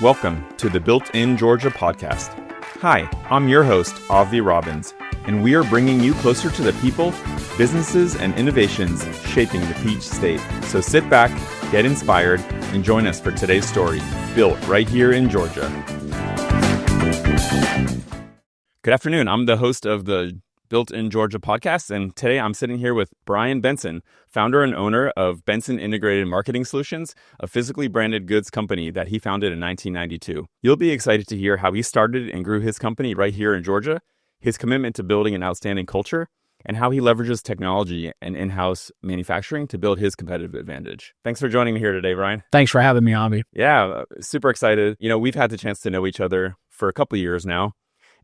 Welcome to the Built in Georgia podcast. Hi, I'm your host, Avi Robbins, and we are bringing you closer to the people, businesses, and innovations shaping the Peach State. So sit back, get inspired, and join us for today's story, built right here in Georgia. Good afternoon. I'm the host of the Built in Georgia podcast, and today I'm sitting here with Brian Benson, founder and owner of Benson Integrated Marketing Solutions, a physically branded goods company that he founded in 1992. You'll be excited to hear how he started and grew his company right here in Georgia, his commitment to building an outstanding culture, and how he leverages technology and in-house manufacturing to build his competitive advantage. Thanks for joining me here today, Brian. Thanks for having me, Avi. Yeah, super excited. You know, we've had the chance to know each other for a couple of years now.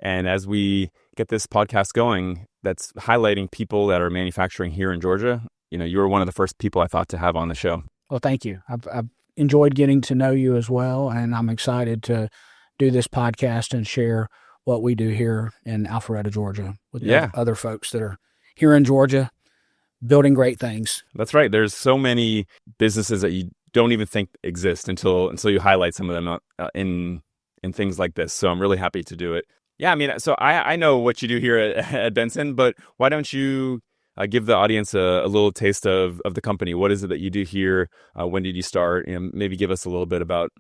And as we get this podcast going, that's highlighting people that are manufacturing here in Georgia, you know, you were one of the first people I thought to have on the show. Well, thank you. I've enjoyed getting to know you as well, and I'm excited to do this podcast and share what we do here in Alpharetta, Georgia, with other folks that are here in Georgia building great things. That's right. There's so many businesses that you don't even think exist until you highlight some of them in things like this. So I'm really happy to do it. Yeah, I mean, so I know what you do here at Benson, but why don't you give the audience a little taste of the company? What is it that you do here? When did you start? You know, maybe give us a little bit about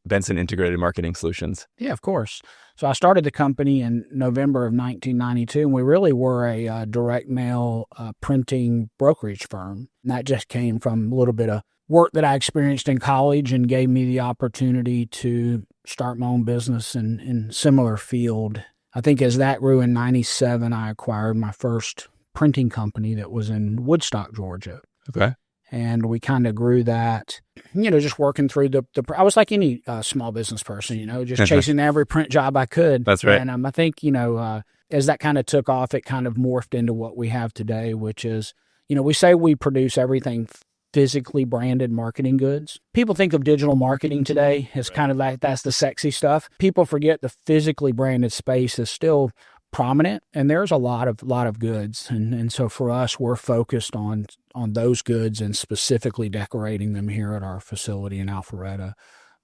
Benson Integrated Marketing Solutions. Yeah, of course. So I started the company in November of 1992, and we really were a direct mail printing brokerage firm. And that just came from a little bit of work that I experienced in college and gave me the opportunity to start my own business in similar field. I think as that grew in 97, I acquired my first printing company that was in Woodstock, Georgia. Okay. And we kind of grew that, you know, just working through I was like any small business person, you know, just chasing every print job I could. That's right. And I think, you know, as that kind of took off, it kind of morphed into what we have today, which is, you know, we say we produce everything physically branded marketing goods. People think of digital marketing today as kind of like that's the sexy stuff. People forget the physically branded space is still prominent, and there's a lot of goods. And so for us, we're focused on those goods and specifically decorating them here at our facility in Alpharetta.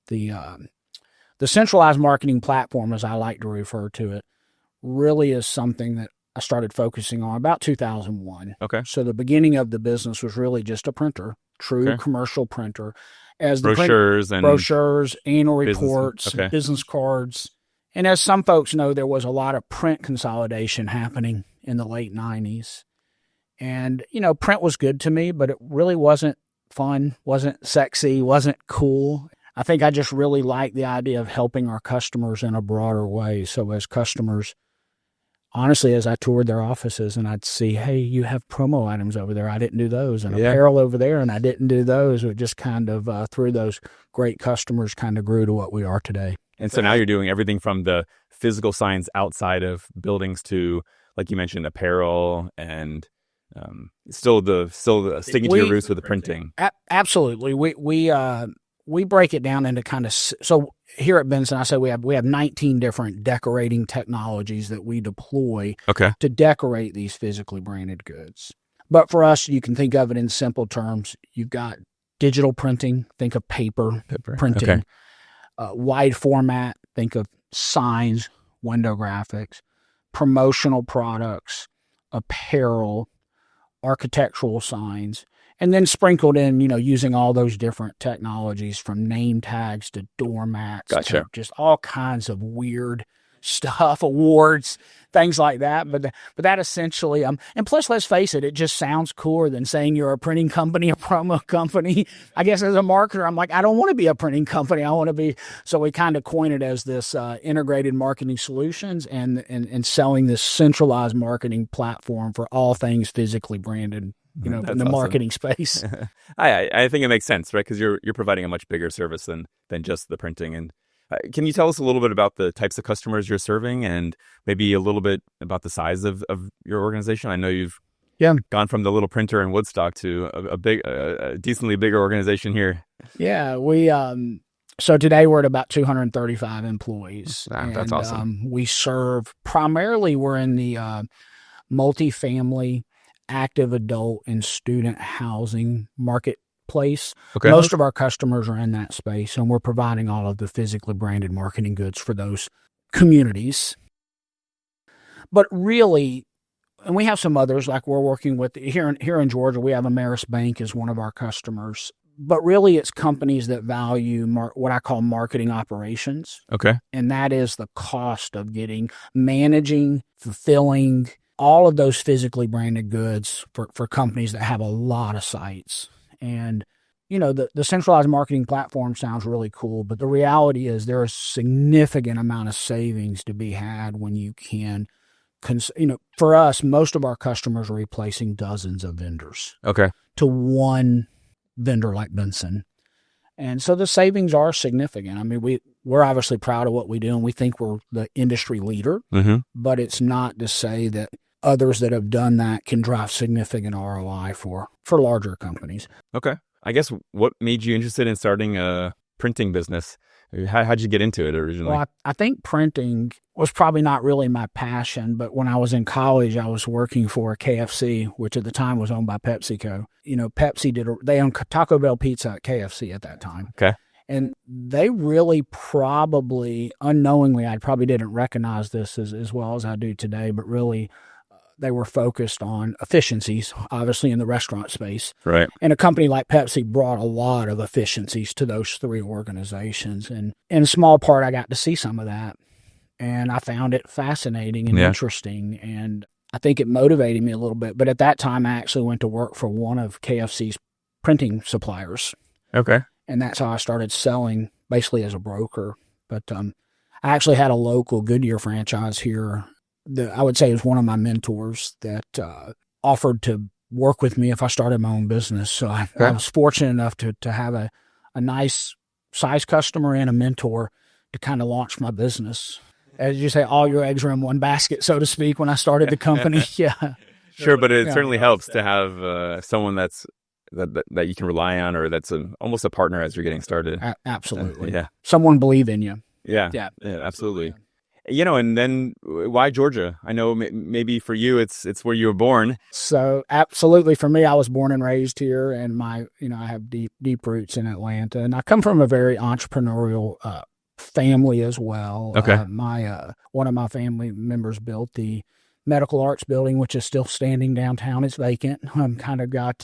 The centralized marketing platform, as I like to refer to it, really is something that I started focusing on about 2001. Okay. So the beginning of the business was really just a printer, true commercial printer. As the brochures, annual reports, business cards. And as some folks know, there was a lot of print consolidation happening in the late 90s. And, you know, print was good to me, but it really wasn't fun, wasn't sexy, wasn't cool. I think I just really liked the idea of helping our customers in a broader way. So as customers, honestly, as I toured their offices and I'd see, hey, you have promo items over there, I didn't do those, and apparel over there, and I didn't do those. It just kind of, through those great customers, kind of grew to what we are today. And so now you're doing everything from the physical signs outside of buildings to, like you mentioned, apparel and still sticking to your roots with the printing. Absolutely. We break it down into kind of, so here at Benson, I say we have 19 different decorating technologies that we deploy to decorate these physically branded goods. But for us, you can think of it in simple terms. You've got digital printing, think of paper printing. Okay. Wide format, think of signs, window graphics, promotional products, apparel, architectural signs, and then sprinkled in, you know, using all those different technologies from name tags to doormats, to just all kinds of weird stuff, awards, things like that. But that essentially, and plus, let's face it, it just sounds cooler than saying you're a printing company, a promo company. I guess as a marketer, I'm like, I don't want to be a printing company. I want to be, so we kind of coined it as this integrated marketing solutions and selling this centralized marketing platform for all things physically branded, you know, in the marketing space. I think it makes sense, right? Because you're providing a much bigger service than just the printing. And can you tell us a little bit about the types of customers you're serving and maybe a little bit about the size of your organization? I know you've gone from the little printer in Woodstock to a decently bigger organization here. Yeah, we so today we're at about 235 employees. That's awesome. We serve primarily, we're in the multifamily, active adult, and student housing market marketplace. Okay. Most of our customers are in that space, and we're providing all of the physically branded marketing goods for those communities. But really, and we have some others, like we're working with here in Georgia, we have Ameris Bank as one of our customers. But really, it's companies that value what I call marketing operations. Okay. And that is the cost of managing, fulfilling all of those physically branded goods for companies that have a lot of sites. And, the centralized marketing platform sounds really cool, but the reality is there is a significant amount of savings to be had when you can, for us, most of our customers are replacing dozens of vendors. Okay. To one vendor like Benson. And so the savings are significant. I mean, we're obviously proud of what we do, and we think we're the industry leader, but it's not to say that others that have done that can drive significant ROI for larger companies. Okay. I guess what made you interested in starting a printing business? How'd you get into it originally? Well, I think printing was probably not really my passion, but when I was in college, I was working for KFC, which at the time was owned by PepsiCo. Pepsi they owned Taco Bell Pizza at KFC at that time. Okay. And they really probably, unknowingly, I probably didn't recognize this as well as I do today, but really they were focused on efficiencies, obviously in the restaurant space. Right. And a company like Pepsi brought a lot of efficiencies to those three organizations. And in small part, I got to see some of that. And I found it fascinating and interesting. And I think it motivated me a little bit. But at that time, I actually went to work for one of KFC's printing suppliers. Okay. And that's how I started selling, basically as a broker. But I actually had a local Goodyear franchise here that I would say is one of my mentors that offered to work with me if I started my own business. So I was fortunate enough to have a nice size customer and a mentor to kind of launch my business. As you say, all your eggs are in one basket, so to speak, when I started the company. Yeah. Sure, but it certainly helps to have someone that you can rely on, or that's almost a partner as you're getting started. Absolutely. Yeah. Someone believe in you. Yeah, absolutely. And then why Georgia? I know maybe for you, it's where you were born. So absolutely, for me, I was born and raised here, and I have deep roots in Atlanta, and I come from a very entrepreneurial family as well. Okay. One of my family members built the Medical Arts building, which is still standing downtown. It's vacant. Kind of got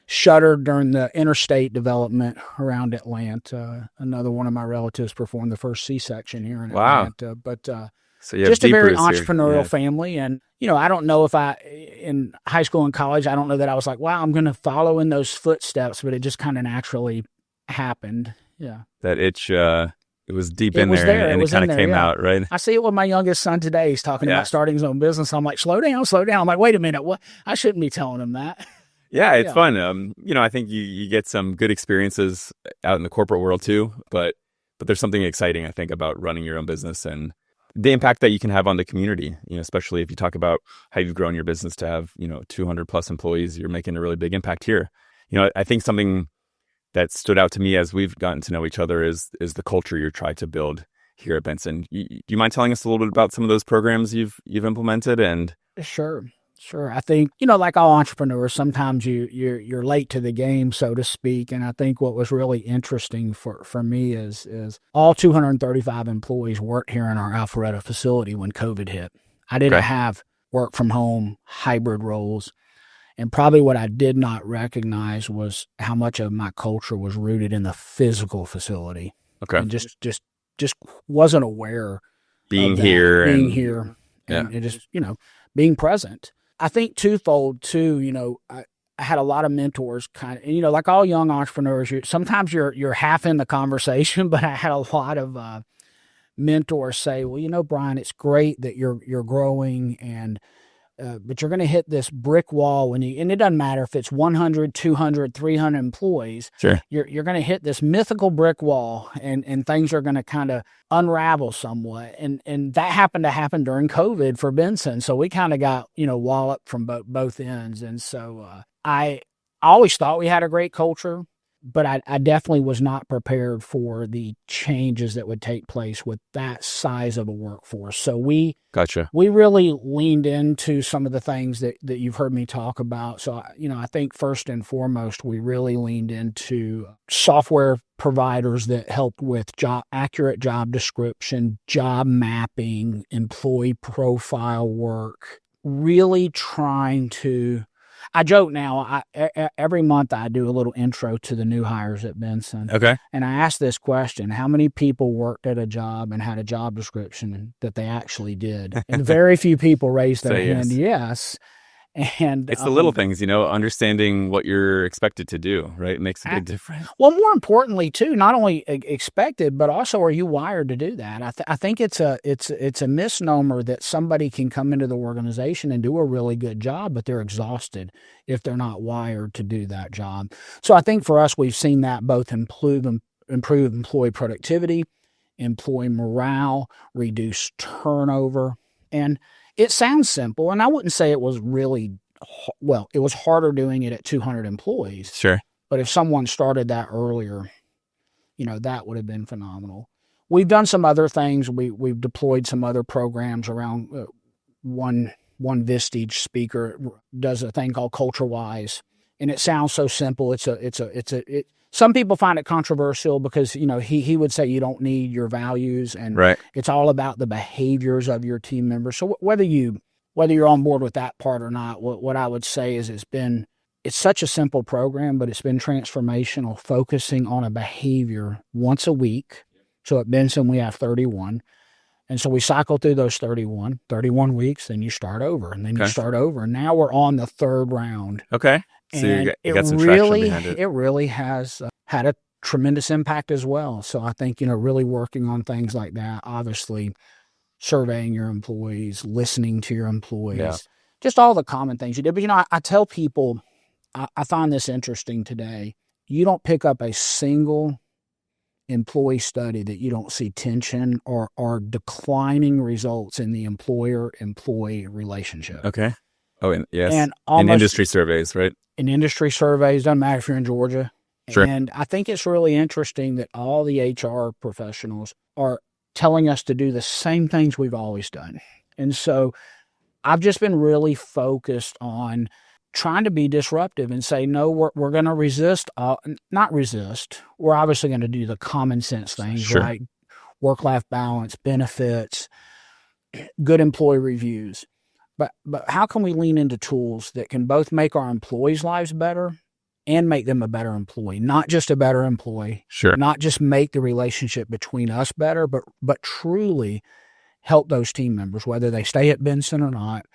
shuttered during the interstate development around Atlanta. Another one of my relatives performed the first C-section here in Atlanta. But so you just a very entrepreneurial here. family. And, I don't know if in high school and college, I don't know that I was like, wow, I'm going to follow in those footsteps, but it just kind of naturally happened. Yeah. That itch, it was deep in there, and it kind of came out, right? I see it with my youngest son today. He's talking about starting his own business. I'm like, slow down. I'm like, wait a minute. What? I shouldn't be telling him that. Yeah, it's fun. I think you get some good experiences out in the corporate world too, but there's something exciting, I think, about running your own business and the impact that you can have on the community, especially if you talk about how you've grown your business to have, 200 plus employees, you're making a really big impact here. I think something that stood out to me as we've gotten to know each other is the culture you're trying to build here at Benson. Do you mind telling us a little bit about some of those programs you've implemented? And Sure. I think, like all entrepreneurs, sometimes you're late to the game, so to speak. And I think what was really interesting for me is all 235 employees worked here in our Alpharetta facility when COVID hit. I didn't have work from home, hybrid roles. And probably what I did not recognize was how much of my culture was rooted in the physical facility. Okay. And just wasn't aware being of that, here and it just, being present. I think twofold too, I had a lot of mentors and, like all young entrepreneurs, sometimes you're half in the conversation, but I had a lot of mentors say, well, Brian, it's great that you're growing but you're going to hit this brick wall and it doesn't matter if it's 100, 200, 300 employees. Sure. You're going to hit this mythical brick wall and things are going to kind of unravel somewhat. And that happened to happen during COVID for Benson. So we kind of got, walloped from both ends. And so I always thought we had a great culture. but I definitely was not prepared for the changes that would take place with that size of a workforce. So we really leaned into some of the things that you've heard me talk about. So, I think first and foremost, we really leaned into software providers that helped with accurate job description, job mapping, employee profile work, really trying to, I joke now, every month I do a little intro to the new hires at Benson. Okay. And I ask this question: how many people worked at a job and had a job description that they actually did? And very few people raised their hand. Yes. And it's the little things, understanding what you're expected to do, right? It makes a big difference. Well, more importantly, too, not only expected, but also, are you wired to do that? I think it's a misnomer that somebody can come into the organization and do a really good job, but they're exhausted if they're not wired to do that job. So I think for us, we've seen that both improve employee productivity, employee morale, reduce turnover, and it sounds simple, and I wouldn't say it was really, it was harder doing it at 200 employees. Sure. But if someone started that earlier, that would have been phenomenal. We've done some other things. We've deployed some other programs around. One Vistage speaker does a thing called CultureWise, and it sounds so simple. Some people find it controversial because, he would say you don't need your values, and it's all about the behaviors of your team members. So whether you're on board with that part or not, what I would say is it's such a simple program, but it's been transformational, focusing on a behavior once a week. So at Benson, we have 31. And so we cycle through those 31 weeks, then you start over, and then you start over. And now we're on the third round. Okay. So you got some traction behind it. It really has had a tremendous impact as well. So I think, really working on things like that, obviously surveying your employees, listening to your employees, just all the common things you did. But, I tell people, I find this interesting today. You don't pick up a single employee study that you don't see tension or declining results in the employer-employee relationship. Okay. Oh, and yes. And in industry surveys, right? In industry surveys, doesn't matter if you're in Georgia. Sure. And I think it's really interesting that all the HR professionals are telling us to do the same things we've always done. And so I've just been really focused on trying to be disruptive and say, no, we're going to resist, not resist. We're obviously going to do the common sense things, right? Work-life balance, benefits, good employee reviews. But how can we lean into tools that can both make our employees' lives better and make them a better employee? Not just a better employee. Sure. Not just make the relationship between us better, but truly help those team members, whether they stay at Benson or not.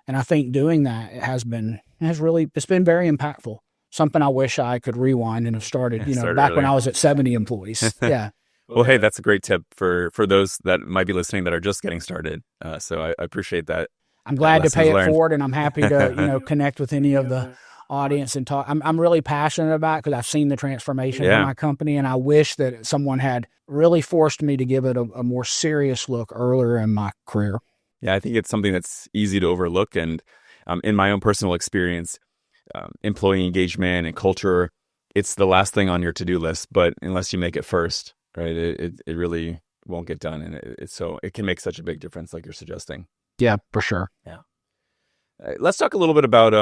And I think doing that it's been very impactful. Something I wish I could rewind and have started, back when I was at 70 employees. Yeah. Well, hey, that's a great tip for those that might be listening that are just getting started. So I appreciate that. I'm glad to pay it forward, and I'm happy to, connect with any of the audience and talk. I'm really passionate about it because I've seen the transformation in my company, and I wish that someone had really forced me to give it a more serious look earlier in my career. Yeah, I think it's something that's easy to overlook. And in my own personal experience, employee engagement and culture, it's the last thing on your to-do list, but unless you make it first, right, it really won't get done. And so it can make such a big difference like you're suggesting. Yeah, for sure. Yeah. Let's talk a little bit about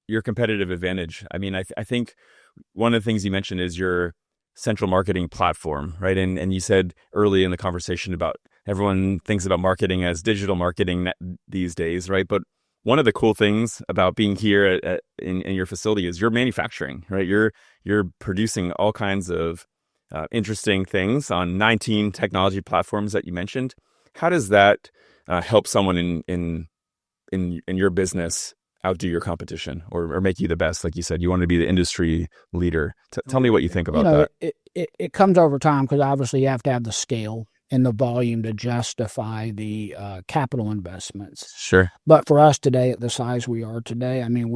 your competitive advantage. I mean, I think one of the things you mentioned is your central marketing platform, right? And you said early in the conversation about everyone thinks about marketing as digital marketing these days, right? But one of the cool things about being here in your facility is you're manufacturing, right? You're producing all kinds of interesting things on 19 technology platforms that you mentioned. How does that help someone in your business outdo your competition or make you the best? Like you said, you want to be the industry leader. Tell me what you think about that. It comes over time because obviously you have to have the scale and the volume to justify the capital investments. Sure. But for us today, at the size we are today, I mean,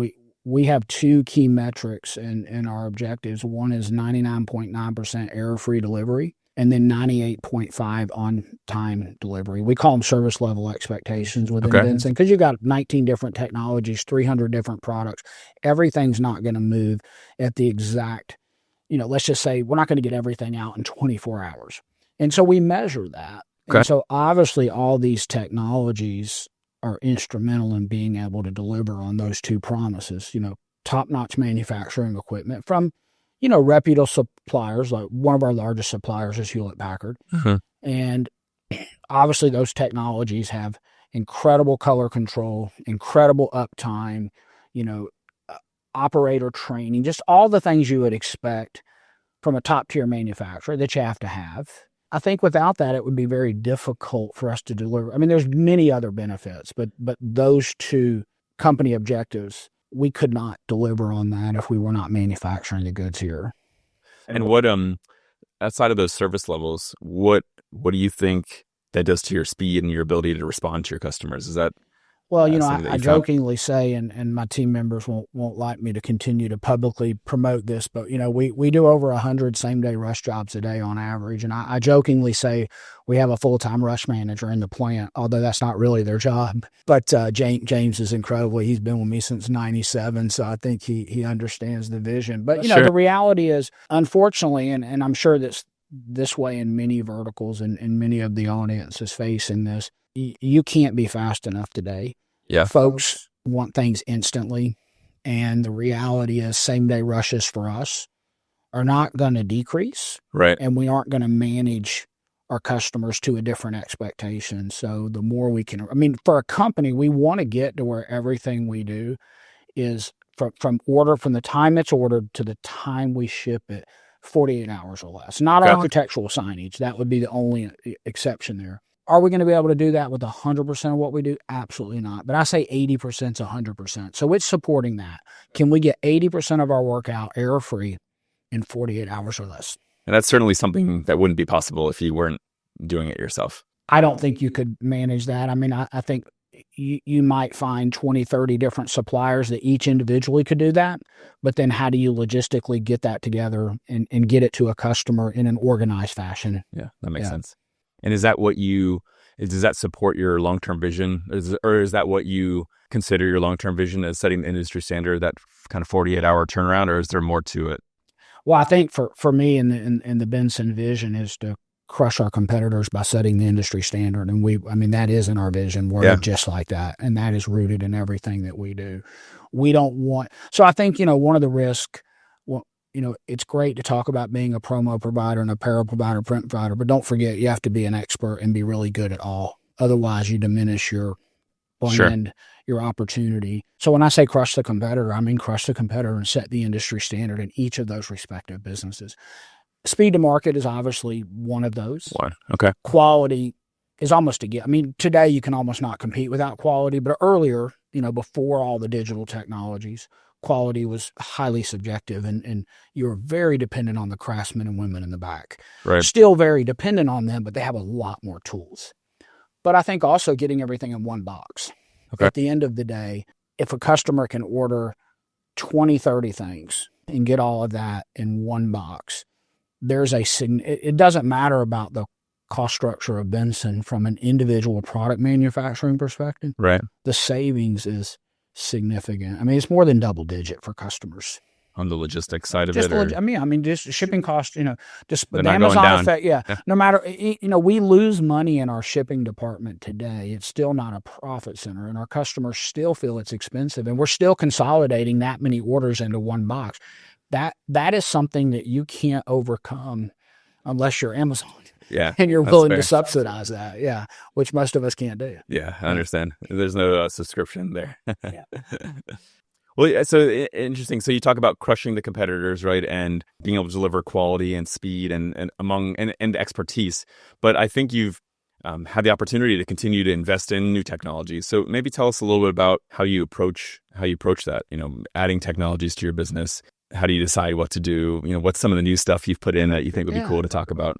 we have two key metrics in our objectives. One is 99.9% error-free delivery. and then 98.5 on-time delivery. We call them service level expectations within Benson, because you've got 19 different technologies, 300 different products. Everything's not going to move at the exact, let's just say we're not going to get everything out in 24 hours. And so we measure that. And so obviously all these technologies are instrumental in being able to deliver on those two promises, top-notch manufacturing equipment from reputable suppliers. Like one of our largest suppliers is Hewlett-Packard. And obviously those technologies have incredible color control, incredible uptime, operator training, just all the things you would expect from a top-tier manufacturer that you have to have. I think without that, it would be very difficult for us to deliver. I mean, there's many other benefits, but those two company objectives, we could not deliver on that if we were not manufacturing the goods here. And what, outside of those service levels, what do you think that does to your speed and your ability to respond to your customers? Is that Well, I jokingly say, and my team members won't like me to continue to publicly promote this, but we do over 100 same-day rush jobs a day on average, and I jokingly say we have a full-time rush manager in the plant, although that's not really their job. But James is incredible. He's been with me since '97, so I think he understands the vision. But the reality is, unfortunately, and I'm sure that's this way in many verticals, and many of the audience is facing this. You can't be fast enough today. Yeah. Folks want things instantly. And the reality is same-day rushes for us are not going to decrease. Right. And we aren't going to manage our customers to a different expectation. So the more we can, for a company, we want to get to where everything we do is from the time it's ordered to the time we ship it, 48 hours or less. Not architectural signage. That would be the only exception there. Are we going to be able to do that with 100% of what we do? Absolutely not. But I say 80% to 100%. So it's supporting that. Can we get 80% of our work out error-free in 48 hours or less? And that's certainly something that wouldn't be possible if you weren't doing it yourself. I don't think you could manage that. I think you might find 20, 30 different suppliers that each individually could do that. But then how do you logistically get that together and get it to a customer in an organized fashion? Yeah, that makes sense. And is that does that support your long-term vision? Or is that what you consider your long-term vision as setting the industry standard, that kind of 48-hour turnaround, or is there more to it? Well, I think for me in the Benson vision is to crush our competitors by setting the industry standard. And that is in our vision. We're just like that. And that is rooted in everything that we do. So I think, one of the risks, it's great to talk about being a promo provider and apparel provider, print provider, but don't forget you have to be an expert and be really good at all. Otherwise, you diminish your brand, your opportunity. So when I say crush the competitor, I mean crush the competitor and set the industry standard in each of those respective businesses. Speed to market is obviously one of those. Okay. Quality is almost a given. Today you can almost not compete without quality, but earlier, before all the digital technologies, quality was highly subjective, and you were very dependent on the craftsmen and women in the back. Right. Still very dependent on them, but they have a lot more tools. But I think also getting everything in one box. Okay. At the end of the day, if a customer can order 20, 30 things and get all of that in one box, it doesn't matter about the cost structure of Benson from an individual product manufacturing perspective. Right. The savings is significant. It's more than double digit for customers. On the logistics side of just it? Just shipping costs, just the Amazon effect. Yeah. No matter, we lose money in our shipping department today. It's still not a profit center, and our customers still feel it's expensive, and we're still consolidating that many orders into one box. That is something that you can't overcome unless you're Amazon. Yeah. And you're willing to subsidize that. Yeah. Which most of us can't do. Yeah, I understand. There's no subscription there. Yeah. Well, so interesting. So you talk about crushing the competitors, right? And being able to deliver quality and speed and expertise. But I think you've had the opportunity to continue to invest in new technologies. So maybe tell us a little bit about how you approach that, adding technologies to your business. How do you decide what to do? What's some of the new stuff you've put in that you think would be cool to talk about?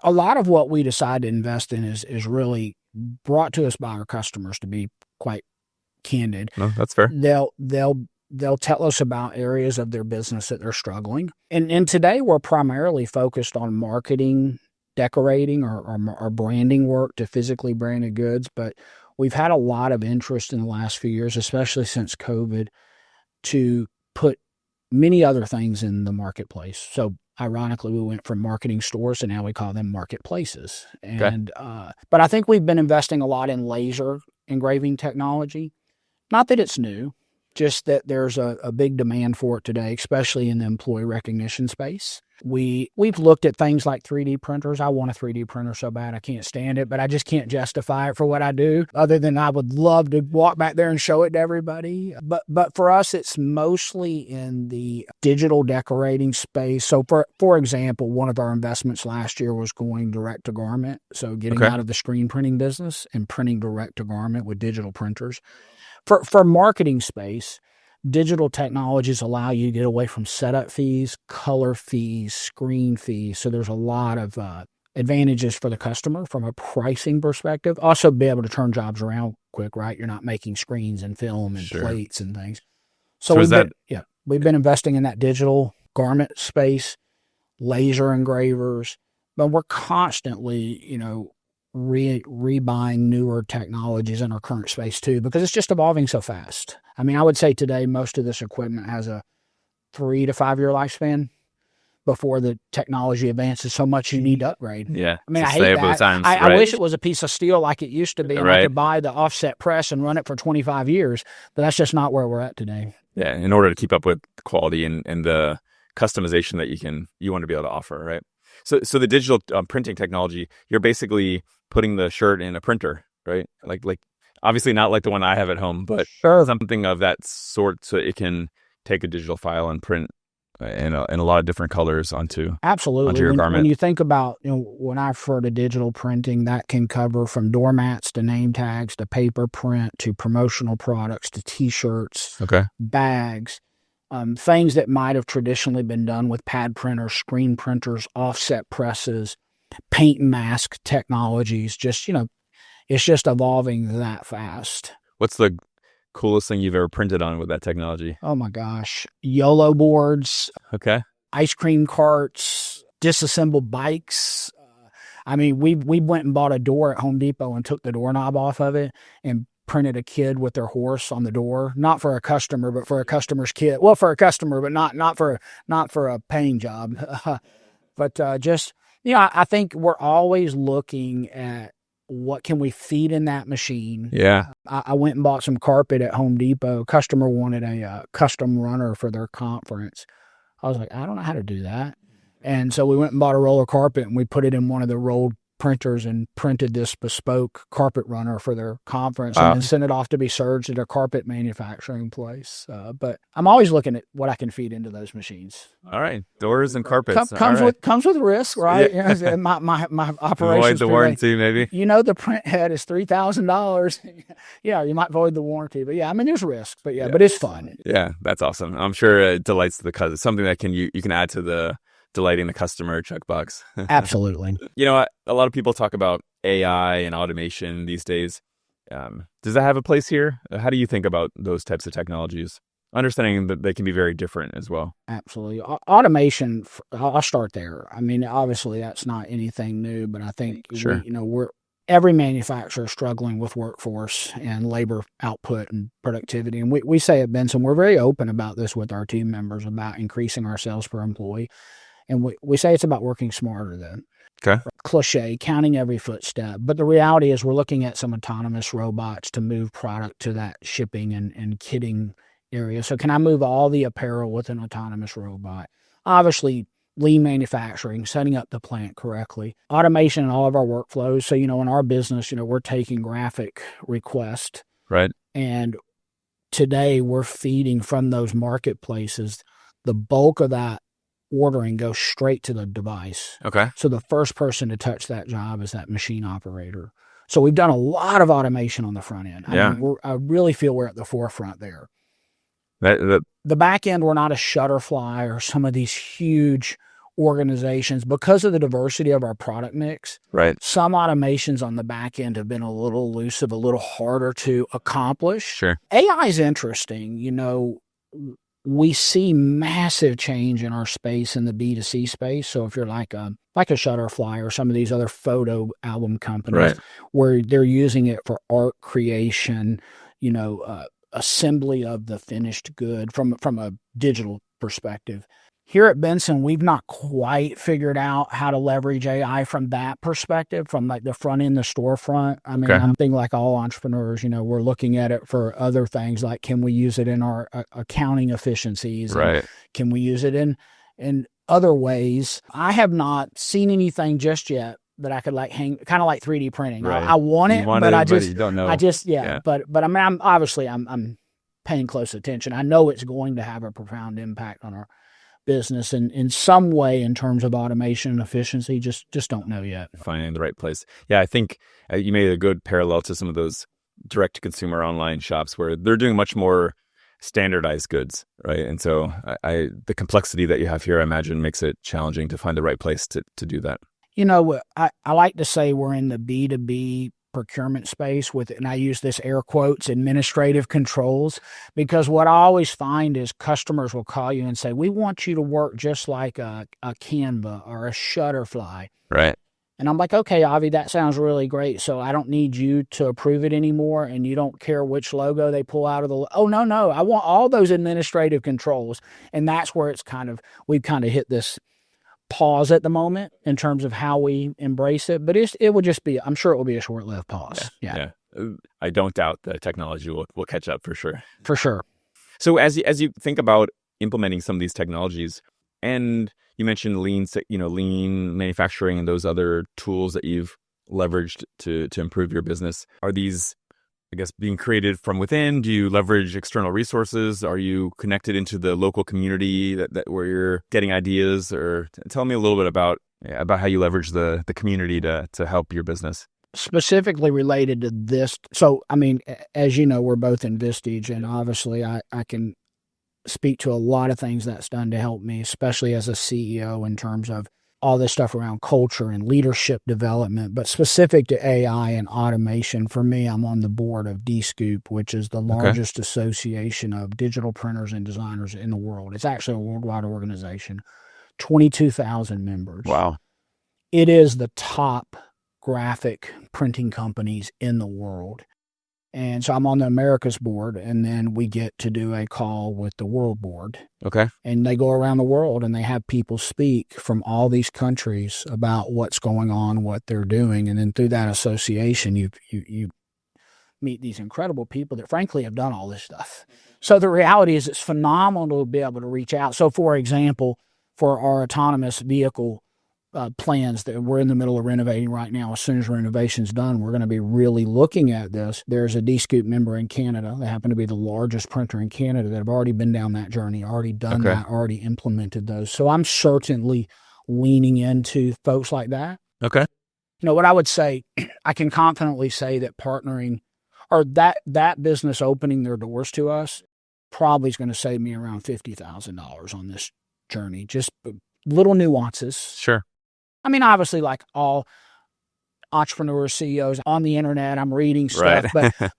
A lot of what we decide to invest in is really brought to us by our customers, to be quite candid. No, that's fair. They'll tell us about areas of their business that they're struggling. And today we're primarily focused on marketing decorating or branding work to physically branded goods, but we've had a lot of interest in the last few years, especially since COVID, to put many other things in the marketplace. So ironically, we went from marketing stores to now we call them marketplaces. And but I think we've been investing a lot in laser engraving technology. Not that it's new, just that there's a big demand for it today, especially in the employee recognition space. We've looked at things like 3D printers. I want a 3D printer so bad I can't stand it, but I just can't justify it for what I do, other than I would love to walk back there and show it to everybody. But for us, it's mostly in the digital decorating space. So for example, one of our investments last year was going direct to garment. So getting out of the screen printing business and printing direct to garment with digital printers. For marketing space, digital technologies allow you to get away from setup fees, color fees, screen fees. So there's a lot of advantages for the customer from a pricing perspective. Also be able to turn jobs around quick, right? You're not making screens and film and plates and things. So we've been investing in that digital garment space, laser engravers, but we're constantly, rebuying newer technologies in our current space too, because it's just evolving so fast. I mean, I would say today most of this equipment has a 3 to 5 year lifespan before the technology advances so much you need to upgrade. Yeah, I mean, I hate that. I wish it was a piece of steel like it used to be, and I could buy the offset press and run it for 25 years, but that's just not where we're at today. Yeah, in order to keep up with the quality and the customization that you want to be able to offer, right? So the digital printing technology, you're basically putting the shirt in a printer, right? Like obviously not like the one I have at home, but something of that sort, so it can take a digital file and print in a lot of different colors onto your garment. When you think about, when I refer to digital printing, that can cover from doormats to name tags to paper print to promotional products to T-shirts, bags. Things that might have traditionally been done with pad printers, screen printers, offset presses, paint and mask technologies, it's just evolving that fast. What's the coolest thing you've ever printed on with that technology? Oh my gosh. YOLO boards. Ice cream carts, disassembled bikes. I mean, we went and bought a door at Home Depot and took the doorknob off of it and printed a kid with their horse on the door, not for a customer, but for a customer's kid. Well, for a customer, but not for a paying job. But I think we're always looking at what can we feed in that machine. Yeah. I went and bought some carpet at Home Depot. Customer wanted a custom runner for their conference. I was like, I don't know how to do that. And so we went and bought a roller carpet and we put it in one of the rolled printers and printed this bespoke carpet runner for their conference and then sent it off to be serged at a carpet manufacturing place. But I'm always looking at what I can feed into those machines. All right. Doors and carpets. Comes with risk, right? Yeah. My operation. Void the warranty, maybe. The print head is $3,000. Yeah, you might void the warranty. But yeah, I mean, there's risk. But but it's fun. Yeah, that's awesome. I'm sure it delights the customer. Something that you can add to the delighting the customer checkbox. Absolutely. A lot of people talk about AI and automation these days. Does that have a place here? How do you think about those types of technologies? Understanding that they can be very different as well. Absolutely. Automation, I'll start there. I mean, obviously that's not anything new, but I think every manufacturer is struggling with workforce and labor output and productivity. And we say at Benson, we're very open about this with our team members about increasing our sales per employee. And we say it's about working smarter then. Cliche, counting every footstep. But the reality is we're looking at some autonomous robots to move product to that shipping and kitting area. So can I move all the apparel with an autonomous robot? Obviously, lean manufacturing, setting up the plant correctly, automation in all of our workflows. So, in our business, we're taking graphic requests. Right. And today we're feeding from those marketplaces. The bulk of that ordering goes straight to the device. So the first person to touch that job is that machine operator. So we've done a lot of automation on the front end. I really feel we're at the forefront there. The back end, we're not a Shutterfly or some of these huge organizations because of the diversity of our product mix. Right. Some automations on the back end have been a little elusive, a little harder to accomplish. Sure. AI is interesting. we see massive change in our space in the B2C space. So if you're like a Shutterfly or some of these other photo album companies, where they're using it for art creation, assembly of the finished good from a digital perspective. Here at Benson, we've not quite figured out how to leverage AI from that perspective, from like the front end, the storefront. I mean, I'm thinking like all entrepreneurs, we're looking at it for other things like, can we use it in our accounting efficiencies? Right. Can we use it in other ways? I have not seen anything just yet that I could like hang, kind of like 3D printing. Right. I want it, but you don't know. But I mean, I'm paying close attention. I know it's going to have a profound impact on our business in some way in terms of automation and efficiency. Just don't know yet. Finding the right place. Yeah, I think you made a good parallel to some of those direct-to-consumer online shops where they're doing much more standardized goods, right? And so the complexity that you have here, I imagine, makes it challenging to find the right place to do that. I like to say we're in the B2B procurement space and I use this air quotes, administrative controls, because what I always find is customers will call you and say, we want you to work just like a Canva or a Shutterfly. Right. And I'm like, okay, Avi, that sounds really great. So I don't need you to approve it anymore. And you don't care which logo they pull out of oh, no. I want all those administrative controls. And that's where we've kind of hit this pause at the moment in terms of how we embrace it, but it will just be, I'm sure it will be a short-lived pause. Yeah. I don't doubt the technology will catch up for sure. For sure. So as you think about implementing some of these technologies, and you mentioned lean manufacturing and those other tools that you've leveraged to improve your business, are these, I guess, being created from within? Do you leverage external resources? Are you connected into the local community that where you're getting ideas? Or tell me a little bit about how you leverage the community to help your business. Specifically related to this. So, I mean, as you know, we're both in Vistage, and obviously I can speak to a lot of things that's done to help me, especially as a CEO, in terms of all this stuff around culture and leadership development, but specific to AI and automation. For me, I'm on the board of DScoop, which is the largest association of digital printers and designers in the world. It's actually a worldwide organization, 22,000 members. Wow. It is the top graphic printing companies in the world. And so I'm on the Americas board, and then we get to do a call with the world board. Okay. And they go around the world and they have people speak from all these countries about what's going on, what they're doing. And then through that association, you meet these incredible people that frankly have done all this stuff. So the reality is it's phenomenal to be able to reach out. So for example, for our autonomous vehicle plans that we're in the middle of renovating right now. As soon as renovation's done, we're going to be really looking at this. There's a DScoop member in Canada. They happen to be the largest printer in Canada that have already been down that journey, already done that, already implemented those. So I'm certainly leaning into folks like that. Okay. What I would say, I can confidently say that partnering or that business opening their doors to us probably is going to save me around $50,000 on this journey. Just little nuances. Sure. I mean, obviously, like all entrepreneurs, CEOs on the internet, I'm reading stuff,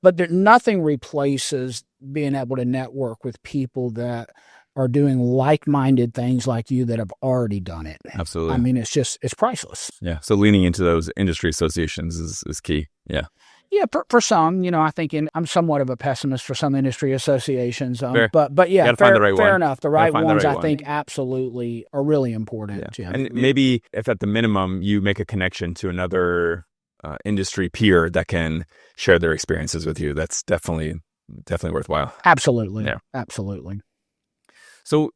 but nothing replaces being able to network with people that are doing like-minded things like you that have already done it. Absolutely. I mean, it's priceless. Yeah. So leaning into those industry associations is key. Yeah. Yeah, for some, I think I'm somewhat of a pessimist for some industry associations, but yeah, fair enough. The right ones, I think, absolutely are really important. Yeah. And maybe if at the minimum you make a connection to another industry peer that can share their experiences with you, that's definitely worthwhile. Absolutely. Yeah. Absolutely. So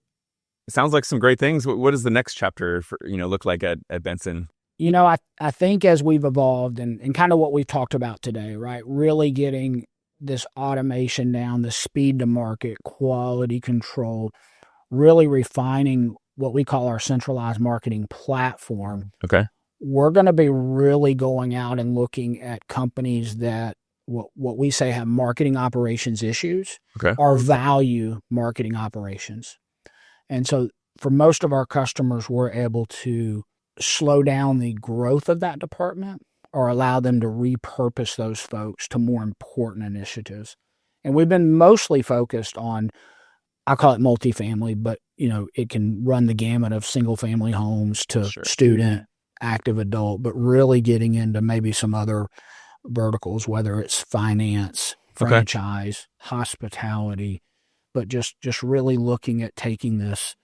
it sounds like some great things. What does the next chapter look like at Benson? I think as we've evolved and kind of what we've talked about today, right? Really getting this automation down, the speed to market, quality control, really refining what we call our centralized marketing platform. Okay. We're going to be really going out and looking at companies that what we say have marketing operations issues or value marketing operations. And so for most of our customers, we're able to slow down the growth of that department or allow them to repurpose those folks to more important initiatives. And we've been mostly focused on I call it multifamily, but it can run the gamut of single family homes to student, active adult, but really getting into maybe some other verticals, whether it's finance, franchise, hospitality, but just really looking at taking this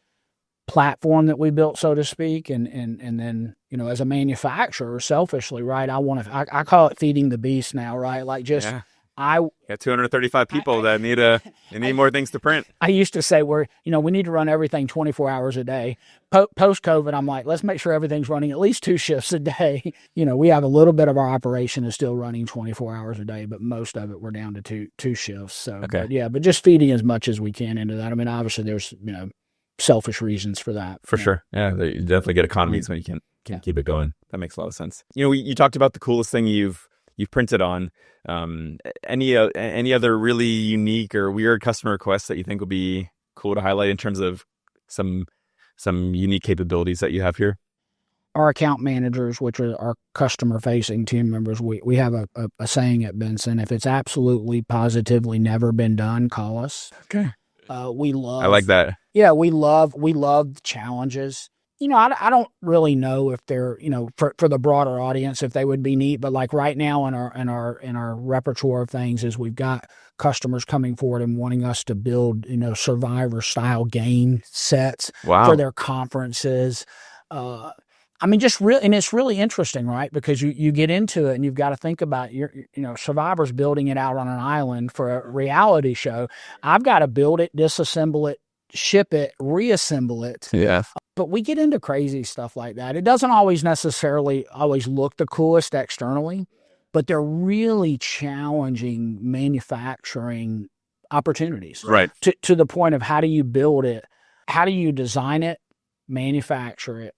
platform that we built, so to speak, and then as a manufacturer, selfishly, right? I call it feeding the beast now, right? Like just. Yeah. I got 235 people that need more things to print. I used to say we need to run everything 24 hours a day. Post-COVID, I'm like, let's make sure everything's running at least 2 shifts a day. We have a little bit of our operation is still running 24 hours a day, but most of it we're down to two shifts. So, but just feeding as much as we can into that. I mean, obviously there's, selfish reasons for that. For sure. Yeah, you definitely get economies when you can keep it going. That makes a lot of sense. You talked about the coolest thing you've printed on. Any other really unique or weird customer requests that you think would be cool to highlight in terms of some unique capabilities that you have here? Our account managers, which are our customer-facing team members, we have a saying at Benson: if it's absolutely, positively never been done, call us. Okay. I like that. Yeah, we love challenges. I don't really know if they're, for the broader audience, if they would be neat, but like right now in our repertoire of things is we've got customers coming forward and wanting us to build, Survivor style game sets for their conferences. Just really, and it's really interesting, right? Because you get into it and you've got to think about Survivor's building it out on an island for a reality show. I've got to build it, disassemble it, ship it, reassemble it. Yeah. But we get into crazy stuff like that. It doesn't always necessarily look the coolest externally, but they're really challenging manufacturing opportunities. Right. To the point of how do you build it? How do you design it, manufacture it,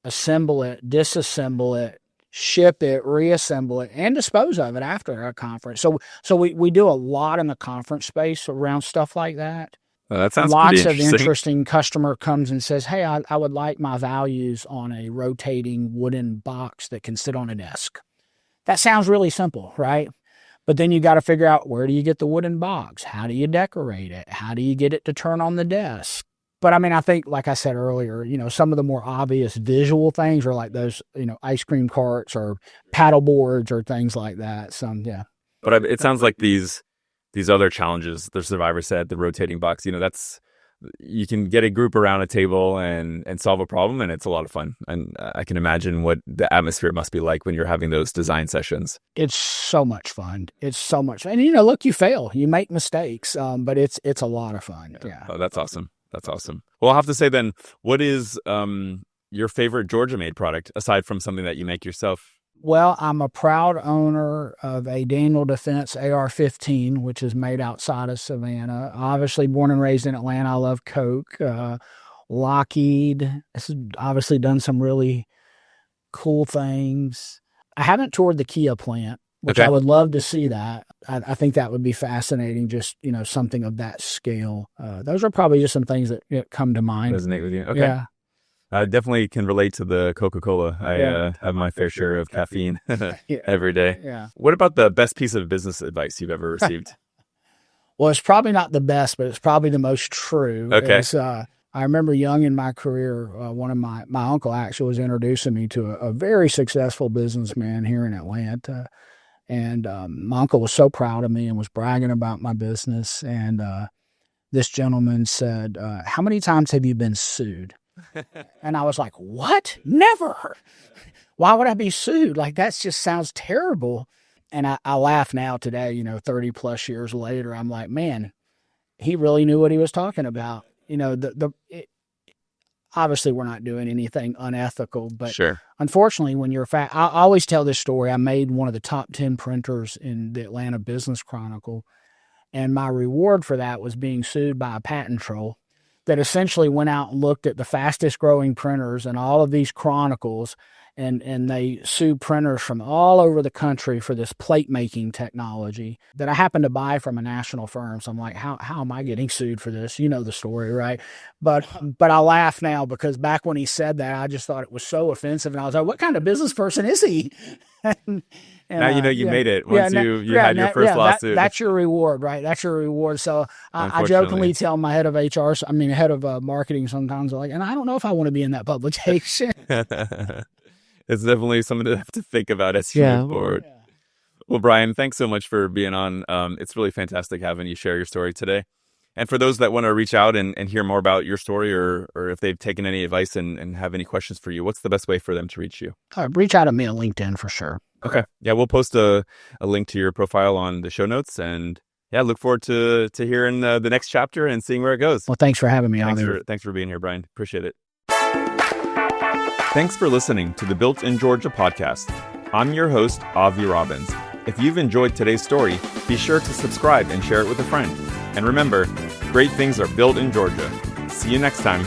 assemble it, disassemble it, ship it, reassemble it, and dispose of it after a conference? So we do a lot in the conference space around stuff like that. That sounds lots of interesting. Customer comes and says, hey, I would like my values on a rotating wooden box that can sit on a desk. That sounds really simple, right? But then you got to figure out, where do you get the wooden box? How do you decorate it? How do you get it to turn on the desk? But I think, like I said earlier, some of the more obvious visual things are like those, ice cream carts or paddle boards or things like that. But it sounds like these other challenges, the Survivor set, the rotating box, you can get a group around a table and solve a problem, and it's a lot of fun. And I can imagine what the atmosphere must be like when you're having those design sessions. It's so much fun. And look, you fail, you make mistakes, but it's a lot of fun. Yeah. Oh, that's awesome. That's awesome. Well, I'll have to say then, what is your favorite Georgia-made product aside from something that you make yourself? Well, I'm a proud owner of a Daniel Defense AR-15, which is made outside of Savannah. Obviously, born and raised in Atlanta, I love Coke. Lockheed has obviously done some really cool things. I haven't toured the Kia plant, which I would love to see that. I think that would be fascinating, just, something of that scale. Those are probably just some things that come to mind. Resonate with you. Okay. Yeah. I definitely can relate to the Coca-Cola. I have my fair share of caffeine every day. Yeah. What about the best piece of business advice you've ever received? Well, it's probably not the best, but it's probably the most true. Okay. I remember young in my career, one of my uncle actually was introducing me to a very successful businessman here in Atlanta. And my uncle was so proud of me and was bragging about my business. And this gentleman said, how many times have you been sued? And I was like, what? Never. Why would I be sued? Like, that just sounds terrible. And I laugh now today, 30 plus years later. I'm like, man, he really knew what he was talking about. Obviously we're not doing anything unethical, but sure. Unfortunately, when you're I always tell this story. I made one of the top 10 printers in the Atlanta Business Chronicle. And my reward for that was being sued by a patent troll that essentially went out and looked at the fastest growing printers and all of these chronicles and they sue printers from all over the country for this plate making technology that I happened to buy from a national firm. So I'm like, how am I getting sued for this? You know the story, right? But I laugh now because back when he said that, I just thought it was so offensive, and I was like, what kind of business person is he? And now you made it once you had your first lawsuit. That's your reward, right? That's your reward. So I jokingly tell my head of HR, head of marketing sometimes, like, and I don't know if I want to be in that publication. It's definitely something to have to think about as you move forward. Yeah. Well, Brian, thanks so much for being on. It's really fantastic having you share your story today. And for those that want to reach out and hear more about your story, or if they've taken any advice and have any questions for you, what's the best way for them to reach you? Reach out to me on LinkedIn for sure. Okay. Yeah, we'll post a link to your profile on the show notes. And yeah, look forward to hearing the next chapter and seeing where it goes. Well, thanks for having me on. Thanks for being here, Brian. Appreciate it. Thanks for listening to the Built in Georgia podcast. I'm your host, Avi Robbins. If you've enjoyed today's story, be sure to subscribe and share it with a friend. And remember, great things are built in Georgia. See you next time.